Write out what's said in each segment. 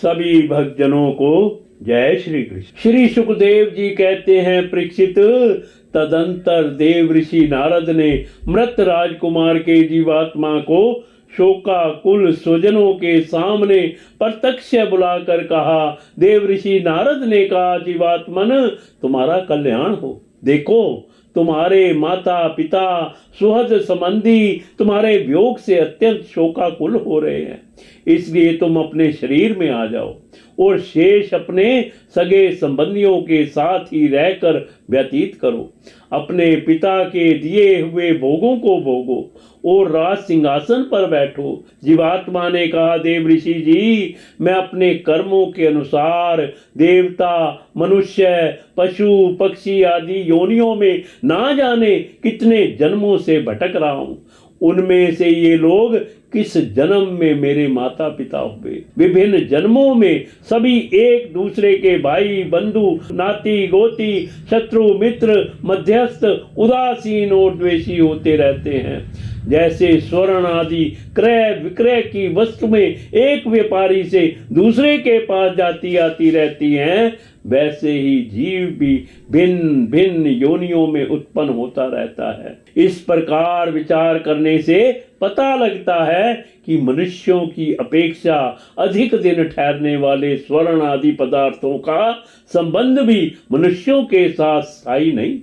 सभी भक्तजनों को जय श्री कृष्ण। श्री सुखदेव जी कहते हैं, परीक्षित, तदंतर देव ऋषि नारद ने मृत राजकुमार के जीवात्मा को शोकाकुल स्वजनों के सामने प्रत्यक्ष बुलाकर कहा। देव ऋषि नारद ने कहा, जीवात्मन, तुम्हारा कल्याण हो। देखो, तुम्हारे माता पिता सुहृद संबंधी तुम्हारे वियोग से अत्यंत शोकाकुल हो रहे हैं, इसलिए तुम अपने शरीर में आ जाओ और शेष अपने सगे संबंधियों के साथ ही रहकर व्यतीत करो। अपने पिता के दिए हुए भोगों को भोगो और राज सिंहासन पर बैठो। जीवात्मा ने कहा, देव ऋषि जी, मैं अपने कर्मों के अनुसार देवता, मनुष्य, पशु, पक्षी आदि योनियों में ना जाने कितने जन्मों से भटक रहा हूं। उनमें से ये लोग किस जन्म में मेरे माता पिता हुए। विभिन्न जन्मों में सभी एक दूसरे के भाई, बंधु, नाती गोती, शत्रु, मित्र, मध्यस्थ, उदासीन और द्वेषी होते रहते हैं। जैसे स्वर्ण आदि क्रय विक्रय की वस्तु में एक व्यापारी से दूसरे के पास जाती आती रहती हैं, वैसे ही जीव भी भिन्न भिन्न योनियों में उत्पन्न होता रहता है। इस प्रकार विचार करने से पता लगता है कि मनुष्यों की अपेक्षा अधिक दिन ठहरने वाले स्वर्ण आदि पदार्थों का संबंध भी मनुष्यों के साथ स्थायी नहीं,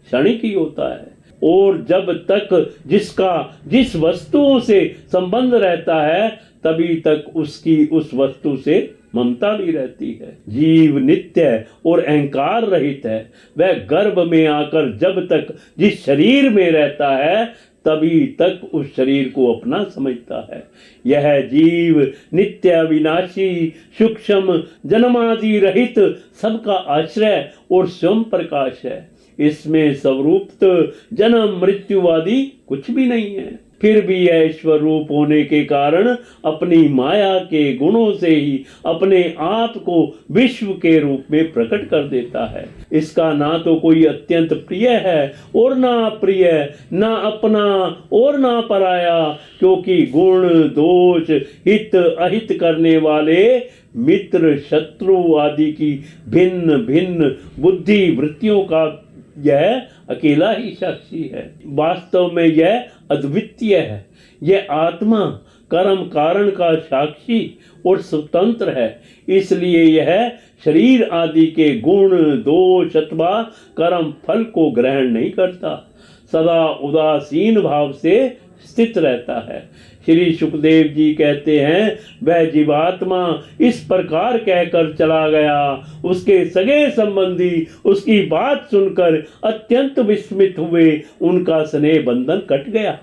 क्षणिक ही होता है। और जब तक जिसका जिस वस्तुओं से संबंध रहता है, तभी तक उसकी उस वस्तु से ममता भी रहती है। जीव नित्य और अहंकार रहित है। वह गर्भ में आकर जब तक जिस शरीर में रहता है, तभी तक उस शरीर को अपना समझता है। यह जीव नित्य अविनाशी, सूक्ष्म, जन्मादि रहित, सबका आश्रय और स्वयं प्रकाश है। इसमें स्वरूप जन्म मृत्यु आदि कुछ भी नहीं है। फिर भी यह ईश्वर रूप होने के कारण अपनी माया के गुणों से ही अपने आप को विश्व के रूप में प्रकट कर देता है। इसका ना तो कोई अत्यंत प्रिय है और ना अप्रिय, ना अपना और ना पराया, क्योंकि गुण दोष हित अहित करने वाले मित्र शत्रु आदि की भिन्न भिन्न बुद्धि वृत्तियों का यह अकेला ही साक्षी है। वास्तव में यह अद्वितीय है। यह आत्मा कर्म कारण का साक्षी और स्वतंत्र है। इसलिए यह शरीर आदि के गुण दोष अथवा कर्म फल को ग्रहण नहीं करता, सदा उदासीन भाव से स्थित रहता है। श्री सुखदेव जी कहते हैं, वह जीवात्मा इस प्रकार कहकर चला गया। उसके सगे संबंधी उसकी बात सुनकर अत्यंत विस्मित हुए। उनका स्नेह बंधन कट गया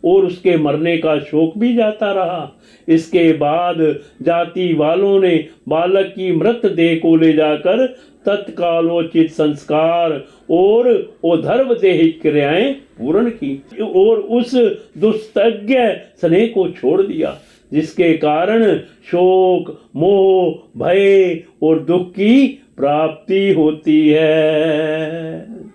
और उसके मरने का शोक भी जाता रहा। इसके बाद जाति वालों ने बालक की मृत देह को ले जाकर तत्कालोचित संस्कार और अधर्म देहिक क्रियाएं पूर्ण की और उस दुस्तज्ञ स्नेह को छोड़ दिया, जिसके कारण शोक, मोह, भय और दुख की प्राप्ति होती है।